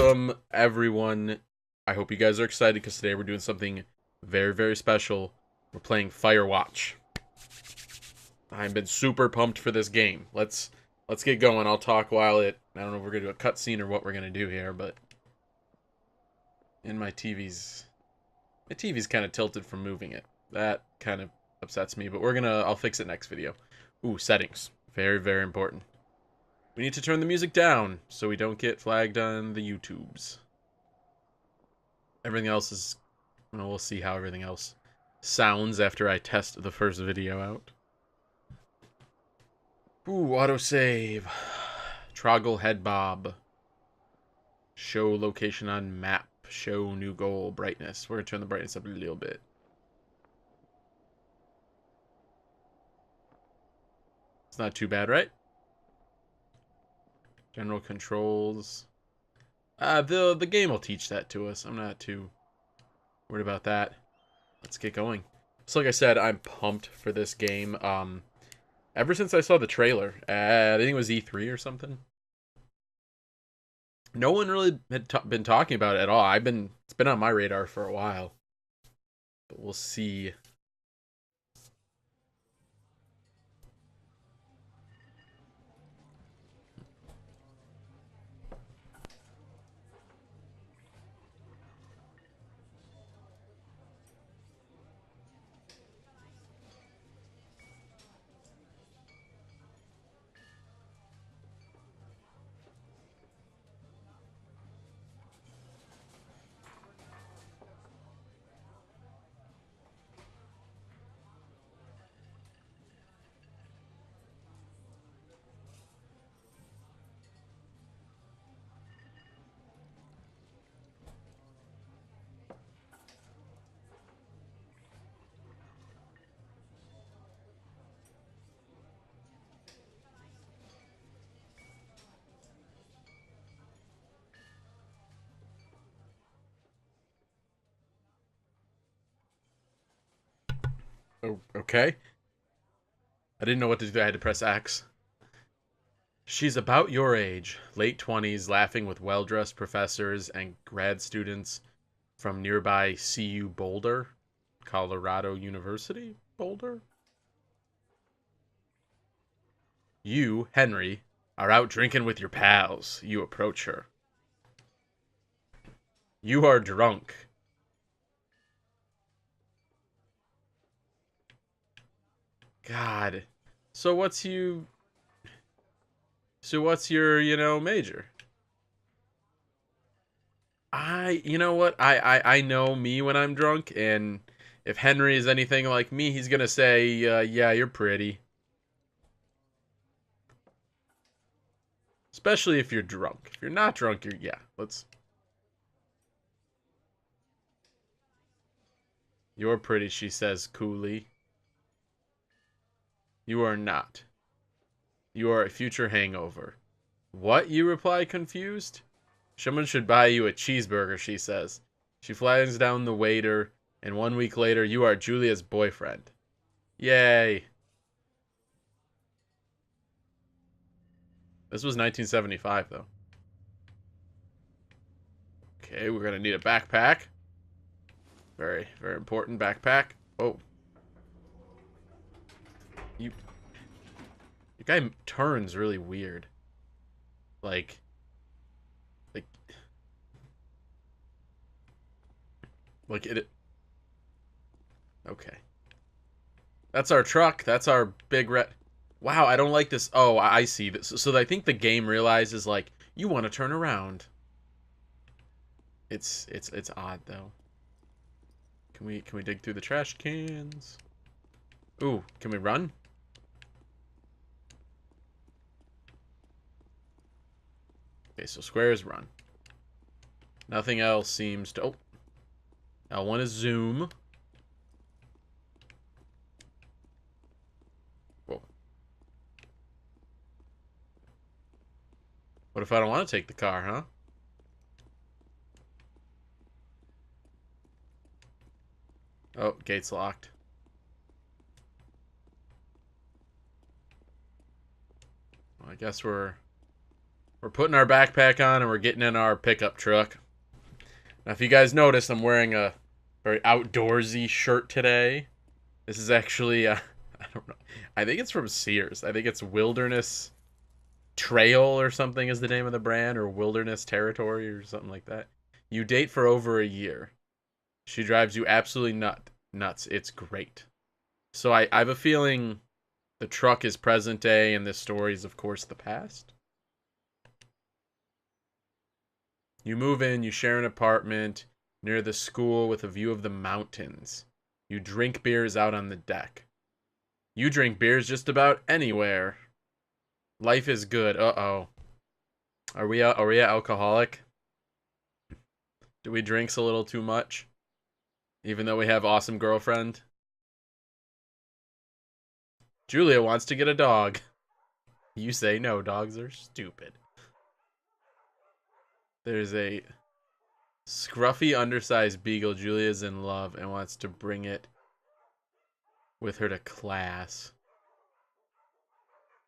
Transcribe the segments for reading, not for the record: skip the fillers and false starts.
Welcome, everyone. I hope you guys are excited because today we're doing something very, very special. We're playing Firewatch. I've been super pumped for this game. Let's get going. I'll talk while I don't know if we're gonna do a cutscene or what we're gonna do here, but my TV's kind of tilted from moving it. That kind of upsets me, but I'll fix it next video. Ooh, settings. Very, very important. We need to turn the music down so we don't get flagged on the YouTubes. Everything else is, well, we'll see how everything else sounds after I test the first video out. Ooh, autosave. Troggle head bob. Show location on map. Show new goal. Brightness. We're going to turn the brightness up a little bit. It's not too bad, right? General controls. The game will teach that to us. I'm not too worried about that. Let's get going. So like I said, I'm pumped for this game. Ever since I saw the trailer, I think it was E3 or something. No one really had been talking about it at all. It's been on my radar for a while. But we'll see. Oh, okay. I didn't know what to do. I had to press X. She's about your age, late 20s, laughing with well-dressed professors and grad students from nearby CU Boulder, Colorado University, Boulder. You, Henry, are out drinking with your pals. You approach her. You are drunk. God. So what's your, major? You know what? I know me when I'm drunk, and if Henry is anything like me, he's gonna say, yeah, you're pretty. Especially if you're drunk. If you're not drunk, You're pretty, she says coolly. You are not. You are a future hangover. What? You reply, confused. Someone should buy you a cheeseburger, she says. She flags down the waiter, and 1 week later, you are Julia's boyfriend. Yay. This was 1975, though. Okay, we're gonna need a backpack. Very, very important backpack. Oh. Your guy turns really weird. Like it. Okay. That's our truck. That's our big red. Wow, I don't like this. Oh, I see. So I think the game realizes, like, you want to turn around. It's odd though. Can we dig through the trash cans? Ooh, can we run? Okay, so squares run. Nothing else seems to. Oh, L1 is zoom. Whoa. What if I don't want to take the car, huh? Oh, gate's locked. Well, I guess we're We're putting our backpack on and we're getting in our pickup truck. Now, if you guys notice, I'm wearing a very outdoorsy shirt today. This is actually, I don't know. I think it's from Sears. I think it's Wilderness Trail or something is the name of the brand, or Wilderness Territory or something like that. You date for over a year. She drives you absolutely nuts. It's great. So I have a feeling the truck is present day and this story is, of course, the past. You move in, you share an apartment near the school with a view of the mountains. You drink beers out on the deck. You drink beers just about anywhere. Life is good. Uh-oh. Are we alcoholic? Do we drinks a little too much? Even though we have awesome girlfriend? Julia wants to get a dog. You say no, dogs are stupid. There's a scruffy, undersized beagle. Julia's in love and wants to bring it with her to class.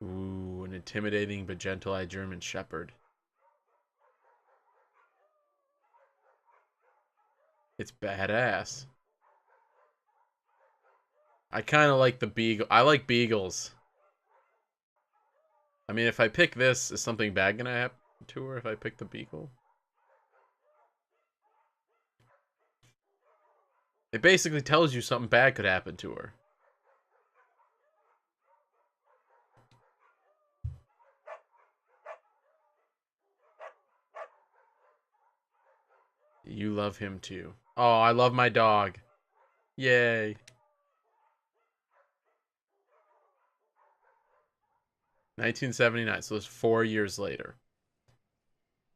Ooh, an intimidating but gentle-eyed German Shepherd. It's badass. I kind of like the beagle. I like beagles. I mean, if I pick this, is something bad gonna happen to her if I pick the beagle? It basically tells you something bad could happen to her. You love him too. Oh, I love my dog. Yay. 1979, so it's 4 years later.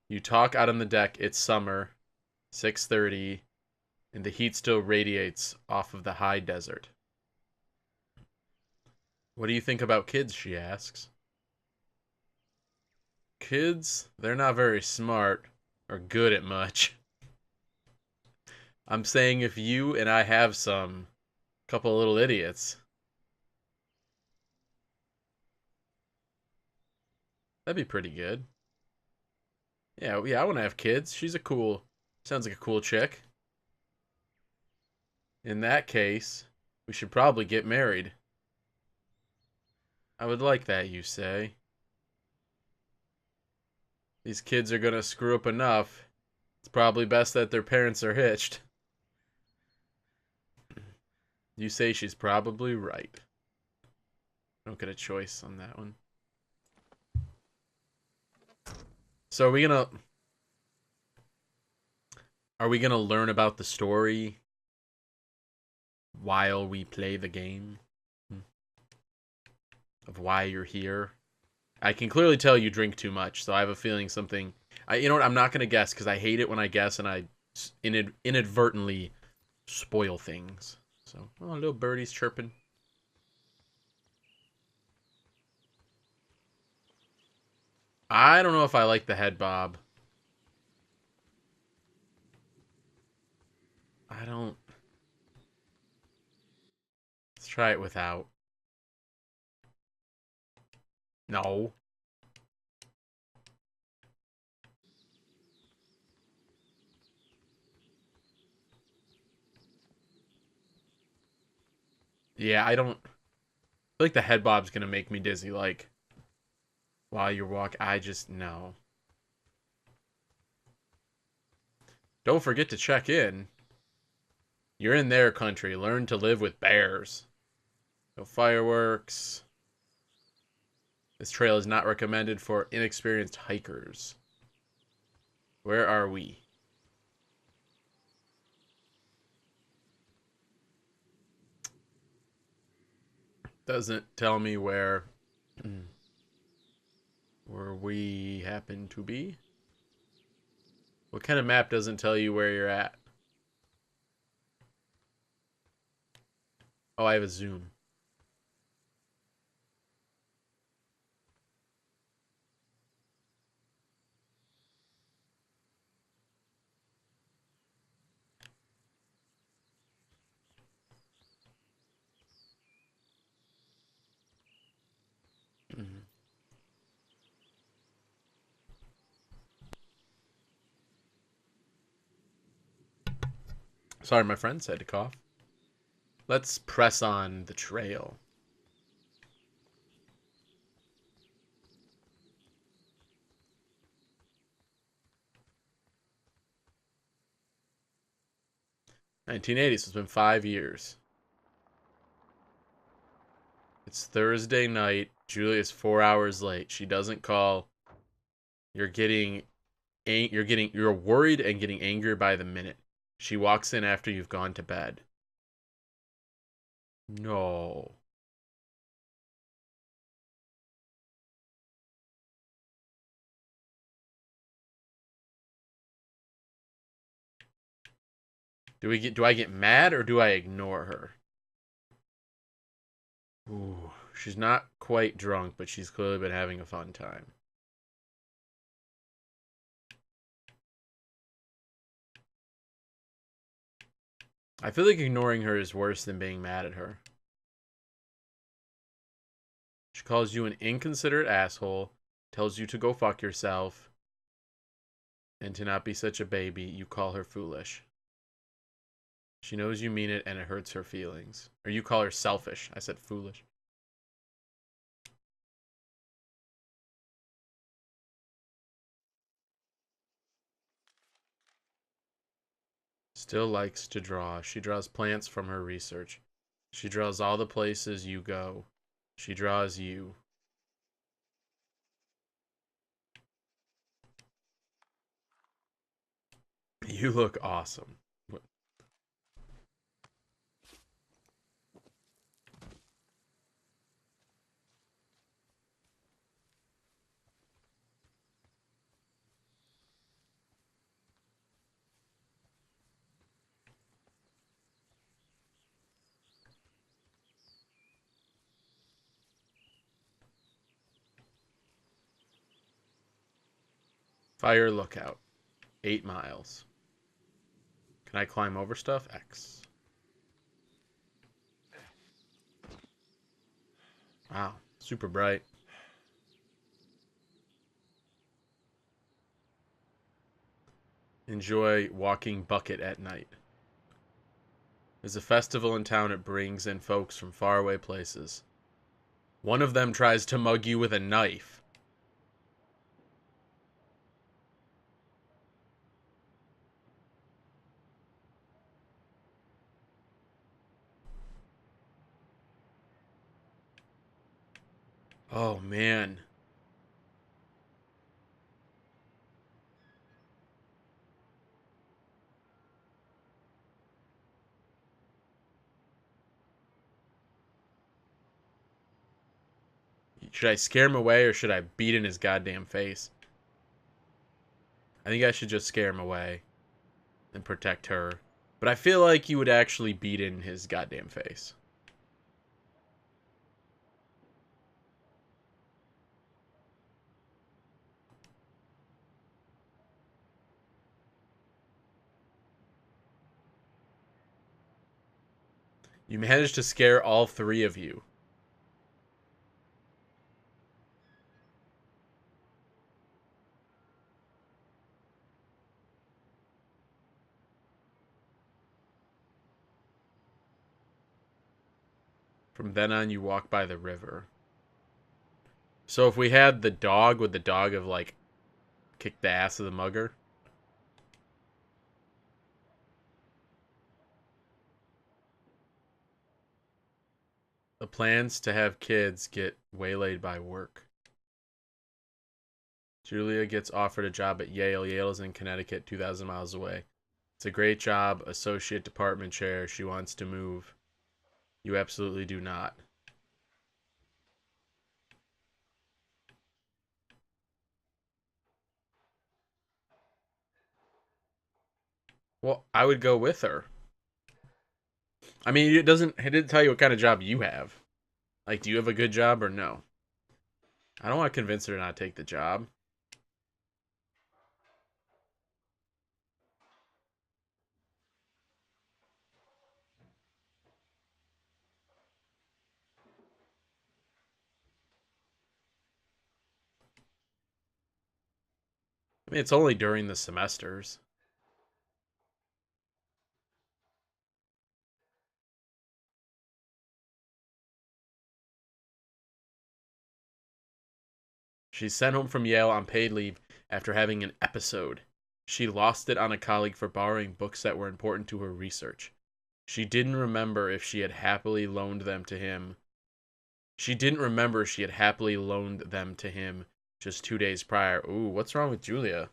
You talk out on the deck. It's summer, 6:30, and the heat still radiates off of the high desert. What do you think about kids, she asks. Kids, they're not very smart or good at much. I'm saying if you and I have some, couple of little idiots, that'd be pretty good. Yeah, I want to have kids. Sounds like a cool chick. In that case, we should probably get married. I would like that, you say. These kids are gonna screw up enough. It's probably best that their parents are hitched. You say she's probably right. Don't get a choice on that one. So are we gonna learn about the story while we play the game? Of why you're here? I can clearly tell you drink too much, so I have a feeling something. You know what? I'm not gonna guess because I hate it when I guess and I inadvertently spoil things. So, oh, little birdie's chirping. I don't know if I like the head bob. I don't. Let's try it without. No. Yeah, I don't. I feel like the head bob's gonna make me dizzy. Like while you're walking, I just no. Don't forget to check in. You're in their country. Learn to live with bears. No fireworks. This trail is not recommended for inexperienced hikers. Where are we? Doesn't tell me where we happen to be. What kind of map doesn't tell you where you're at? Oh, I have a zoom. Sorry, my friend said to cough. Let's press on the trail. '80s, so it's been 5 years. It's Thursday night. Julia's 4 hours late. She doesn't call. You're you're worried and getting angrier by the minute. She walks in after you've gone to bed. No. Do I get mad or do I ignore her? Ooh, she's not quite drunk, but she's clearly been having a fun time. I feel like ignoring her is worse than being mad at her. She calls you an inconsiderate asshole, tells you to go fuck yourself, and to not be such a baby. You call her foolish. She knows you mean it and it hurts her feelings. Or you call her selfish. I said foolish. Still likes to draw. She draws plants from her research. She draws all the places you go. She draws you. You look awesome. Fire lookout. 8 miles. Can I climb over stuff? X. Wow. Super bright. Enjoy walking bucket at night. There's a festival in town. It brings in folks from faraway places. One of them tries to mug you with a knife. Oh, man. Should I scare him away or should I beat in his goddamn face? I think I should just scare him away and protect her. But I feel like you would actually beat in his goddamn face. You managed to scare all three of you. From then on, you walk by the river. So if we had the dog, would the dog have, like, kicked the ass of the mugger? The plans to have kids get waylaid by work. Julia gets offered a job at Yale. Yale is in Connecticut, 2,000 miles away. It's a great job, associate department chair. She wants to move. You absolutely do not. Well, I would go with her. I mean, it didn't tell you what kind of job you have. Like, do you have a good job or no? I don't want to convince her to not take the job. I mean, it's only during the semesters. She's sent home from Yale on paid leave after having an episode. She lost it on a colleague for borrowing books that were important to her research. She didn't remember if she had happily loaned them to him. She didn't remember she had happily loaned them to him just 2 days prior. Ooh, what's wrong with Julia?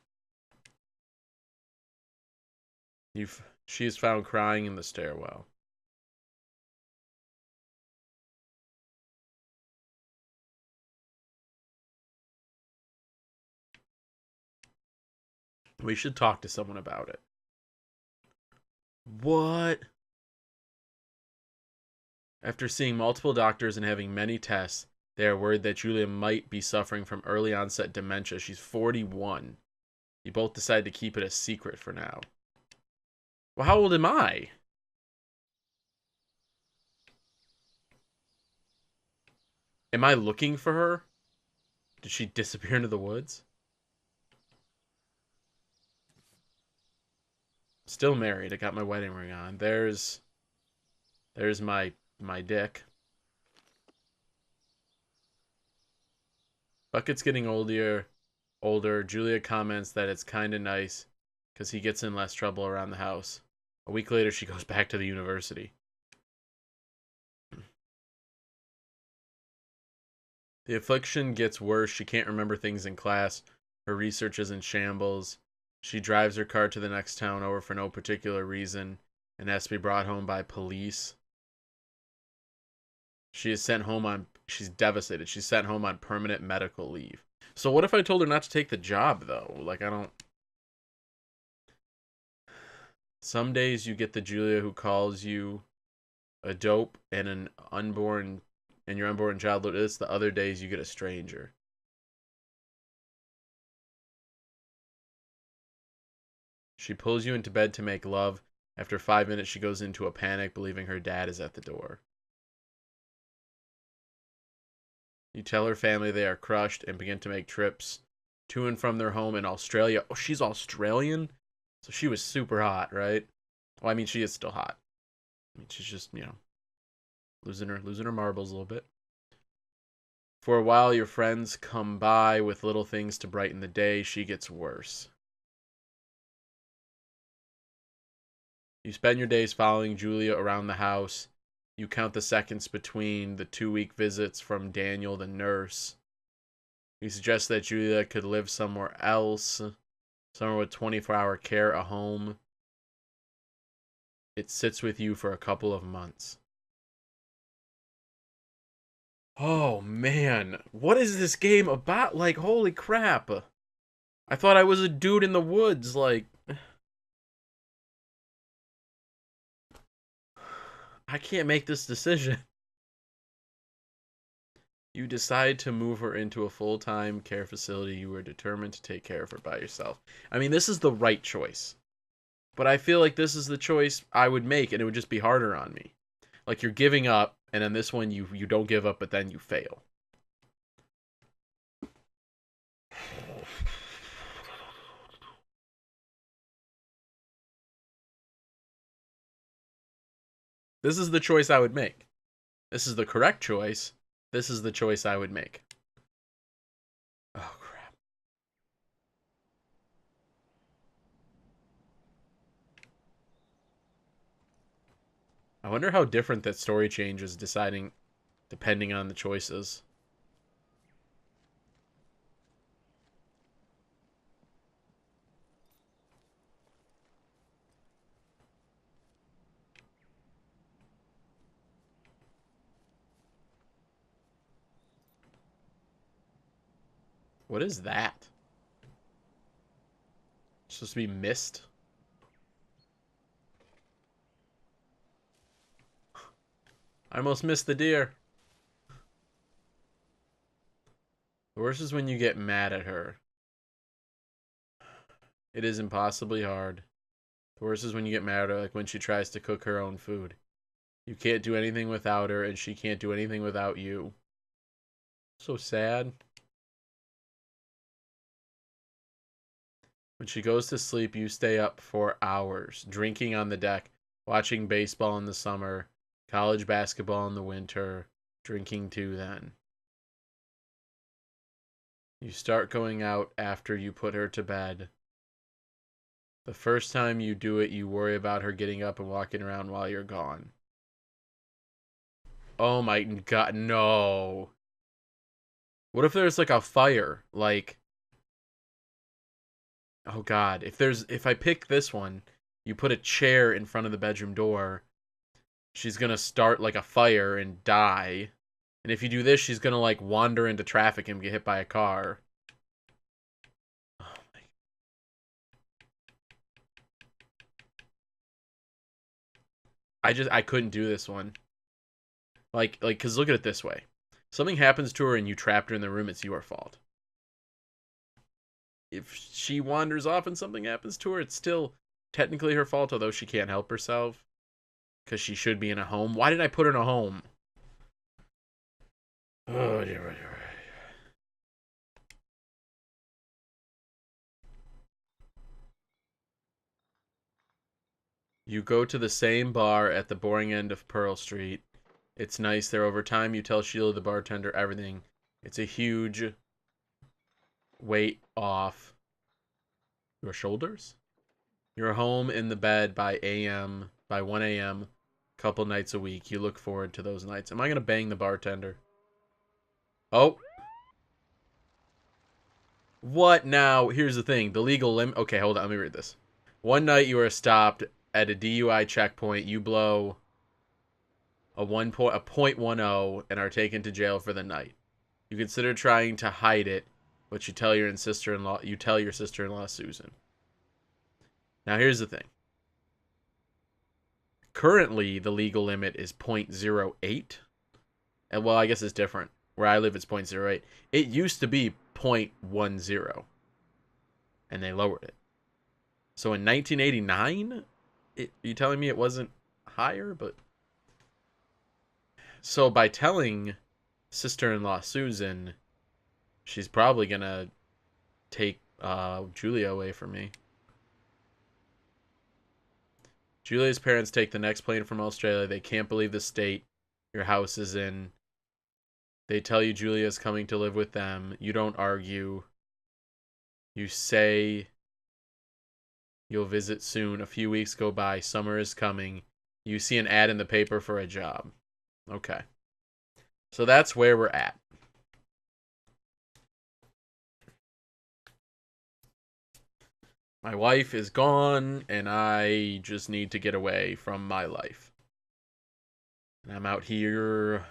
She is found crying in the stairwell. We should talk to someone about it. What? After seeing multiple doctors and having many tests, they are worried that Julia might be suffering from early onset dementia. She's 41. You both decide to keep it a secret for now. Well, how old am I? Am I looking for her? Did she disappear into the woods? Still married. I got my wedding ring on. There's my dick. Bucket's getting older. Julia comments that it's kind of nice because he gets in less trouble around the house. A week later, she goes back to the university. The affliction gets worse. She can't remember things in class. Her research is in shambles. She drives her car to the next town over for no particular reason and has to be brought home by police. She's devastated. She's sent home on permanent medical leave. So what if I told her not to take the job, though? Like, I don't... Some days you get the Julia who calls you a dope and your unborn child. It's the other days you get a stranger. She pulls you into bed to make love. After 5 minutes, she goes into a panic, believing her dad is at the door. You tell her family they are crushed and begin to make trips to and from their home in Australia. Oh, she's Australian? So she was super hot, right? Well, I mean, she is still hot. I mean, she's just, losing her marbles a little bit. For a while, your friends come by with little things to brighten the day. She gets worse. You spend your days following Julia around the house. You count the seconds between the 2-week visits from Daniel, the nurse. You suggest that Julia could live somewhere else, somewhere with 24-hour care, a home. It sits with you for a couple of months. Oh, man. What is this game about? Like, holy crap. I thought I was a dude in the woods, like... I can't make this decision. You decide to move her into a full-time care facility. You are determined to take care of her by yourself. I mean, this is the right choice. But I feel like this is the choice I would make, and it would just be harder on me. Like, you're giving up, and then this one, you don't give up, but then you fail. This is the choice I would make. This is the correct choice. This is the choice I would make. Oh, crap. I wonder how different that story changes depending on the choices. What is that? It's supposed to be mist? I almost missed the deer. The worst is when you get mad at her. It is impossibly hard. The worst is when you get mad at her, like when she tries to cook her own food. You can't do anything without her, and she can't do anything without you. So sad. When she goes to sleep, you stay up for hours, drinking on the deck, watching baseball in the summer, college basketball in the winter, drinking too then. You start going out after you put her to bed. The first time you do it, you worry about her getting up and walking around while you're gone. Oh my god, no. What if there's like a fire? Like, oh god, if I pick this one, you put a chair in front of the bedroom door, she's gonna start like a fire and die. And if you do this, she's gonna like wander into traffic and get hit by a car. Oh my. I couldn't do this one. Cause look at it this way. Something happens to her and you trapped her in the room, it's your fault. If she wanders off and something happens to her, it's still technically her fault, although she can't help herself. Because she should be in a home. Why did I put her in a home? Oh, dear. You go to the same bar at the boring end of Pearl Street. It's nice there. Over time, you tell Sheila, the bartender, everything. It's a huge weight off your shoulders. You're home in the bed by 1 a.m. couple nights a week. You look forward to those nights. Am I going to bang the bartender? Oh. What now? Here's the thing. The legal limit. Okay, hold on. Let me read this. One night you are stopped at a DUI checkpoint. You blow a .10 and are taken to jail for the night. You consider trying to hide it, but you tell your sister-in-law Susan. Now here's the thing. Currently, the legal limit is .08. And well, I guess it's different. Where I live, it's .08. It used to be .10. And they lowered it. So in 1989, you telling me it wasn't higher? But so by telling sister-in-law Susan, she's probably going to take Julia away from me. Julia's parents take the next plane from Australia. They can't believe the state your house is in. They tell you Julia's coming to live with them. You don't argue. You say you'll visit soon. A few weeks go by. Summer is coming. You see an ad in the paper for a job. Okay. So that's where we're at. My wife is gone, and I just need to get away from my life. And I'm out here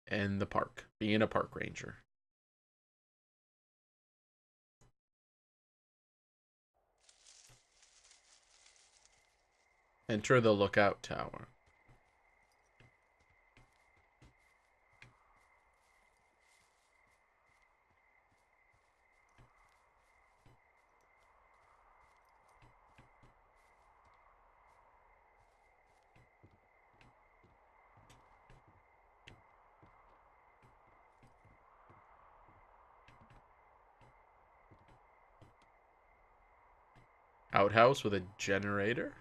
in the park, being a park ranger. Enter the lookout tower. Outhouse with a generator?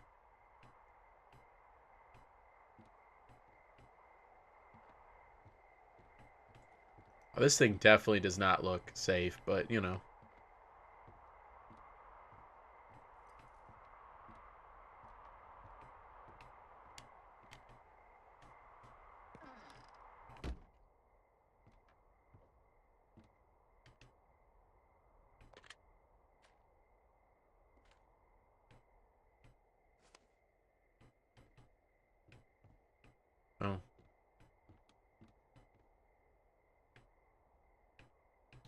Oh, this thing definitely does not look safe, but, you know. Oh.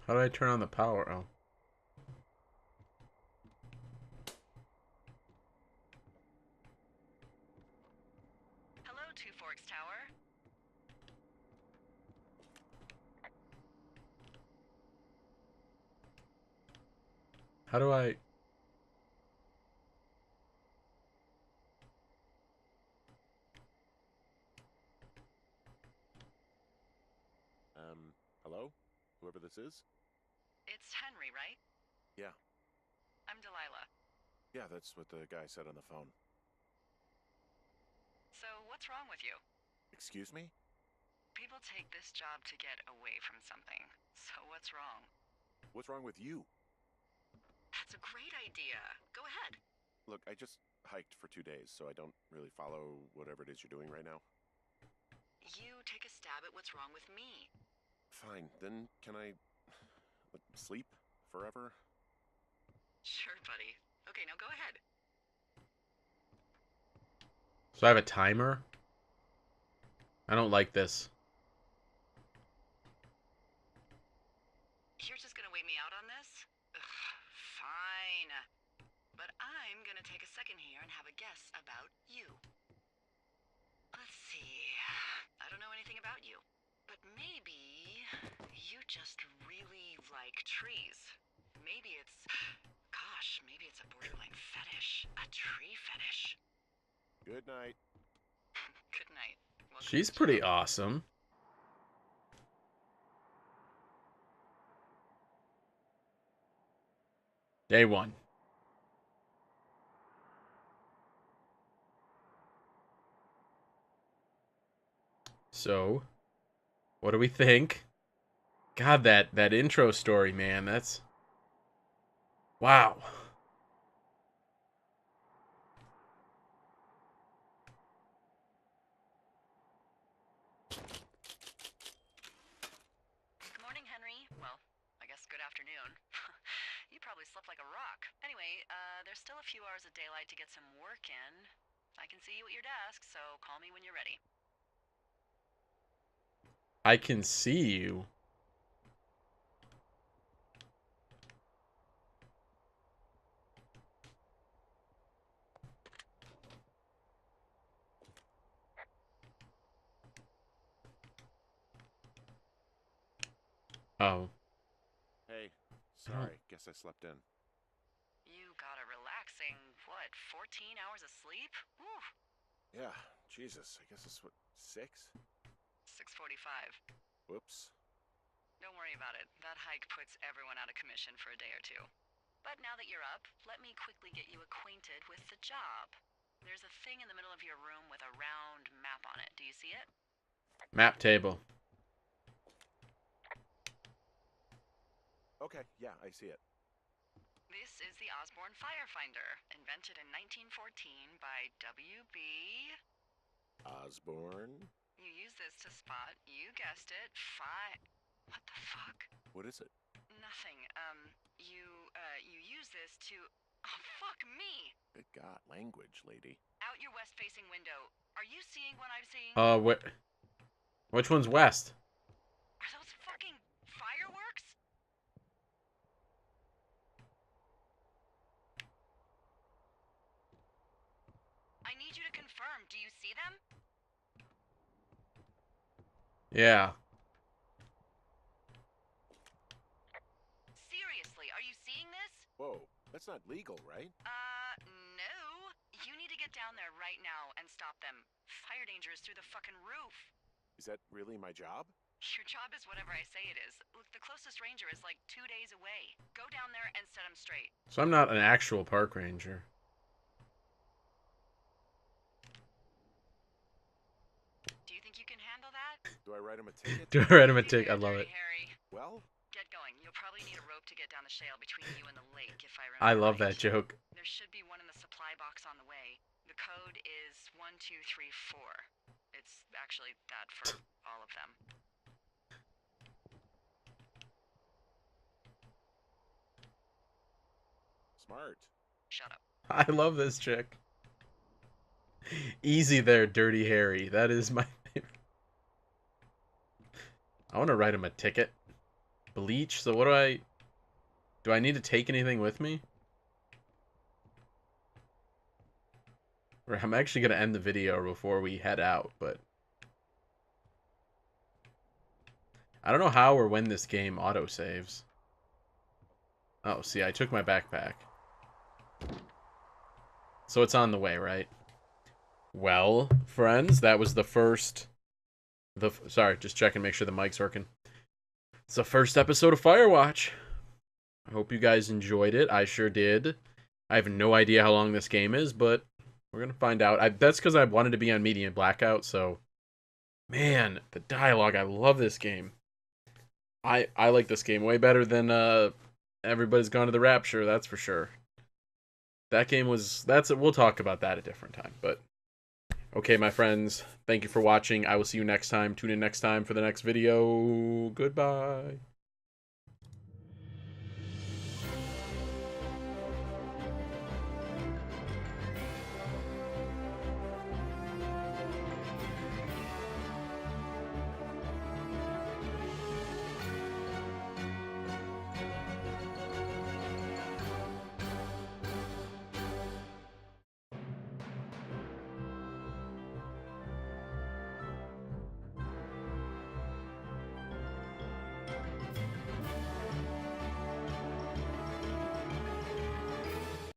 How do I turn on the power? Oh. Hello, Two Forks Tower. How do I... Hello? Whoever this is? It's Henry, right? Yeah. I'm Delilah. Yeah, that's what the guy said on the phone. So, what's wrong with you? Excuse me? People take this job to get away from something. So, what's wrong? What's wrong with you? That's a great idea. Go ahead. Look, I just hiked for 2 days, so I don't really follow whatever it is you're doing right now. You take a stab at what's wrong with me. Fine, then can I sleep forever? Sure, buddy. Okay, now go ahead. So I have a timer? I don't like this. You're just gonna wait me out on this? Ugh, fine. But I'm gonna take a second here and have a guess about you. Let's see. I don't know anything about you, but maybe you just really like trees. Maybe it's, gosh, maybe it's a borderline fetish. A tree fetish. Good night. Good night. Welcome She's to the pretty job. awesome. Day 1. So, what do we think? God, that intro story, man, that's... Wow. Good morning, Henry. Well, I guess good afternoon. You probably slept like a rock. Anyway, there's still a few hours of daylight to get some work in. I can see you at your desk, so call me when you're ready. I can see you. Oh. Hey, sorry, guess I slept in. You got a relaxing, what, 14 hours of sleep? Whew, Yeah, Jesus, I guess it's what, 6? 6:45. Whoops. Don't worry about it. That hike puts everyone out of commission for a day or two. But now that you're up, let me quickly get you acquainted with the job. There's a thing in the middle of your room with a round map on it. Do you see it? Map table. Okay, yeah, I see it. This is the Osborne Firefinder, invented in 1914 by W.B. Osborne? You use this to spot, you guessed it, What the fuck? What is it? Nothing. You use this to... Oh, fuck me! Good God, language, lady. Out your west-facing window. Are you seeing what I'm seeing? Which one's west? Are those fucking fireworks? I need you to confirm. Do you see them? Yeah. Seriously, are you seeing this? Whoa, that's not legal, right? No. You need to get down there right now and stop them. Fire danger is through the fucking roof. Is that really my job? Your job is whatever I say it is. Look, the closest ranger is like 2 days away. Go down there and set him straight. So I'm not an actual park ranger. Do you think you can handle that? Do I write him a ticket? Do I write him a Easy ticket? I there, love Dirty it. Harry. Well, Get going. You'll probably need a rope to get down the shale between you and the lake, if I remember I love right. that joke. There should be one in the supply box on the way. The code is 1234. It's actually that for all of them. smart. Shut up. I love this chick. Easy there, Dirty Harry. That is my favorite. I want to write him a ticket. Bleach. So what do I need to take anything with me? Or I'm actually going to end the video before we head out, but I don't know how or when this game autosaves. Oh, see, I took my backpack. So it's on the way, right? Well, friends, that was the first... Sorry, just checking, make sure the mic's working. It's the first episode of Firewatch. I hope you guys enjoyed it. I sure did. I have no idea how long this game is, but we're going to find out. That's because I wanted to be on Medium Blackout, so... Man, the dialogue, I love this game. I like this game way better than everybody's gone to the rapture, that's for sure. That game was, we'll talk about that a different time. But okay, my friends, thank you for watching. I will see you next time. Tune in next time for the next video. Goodbye.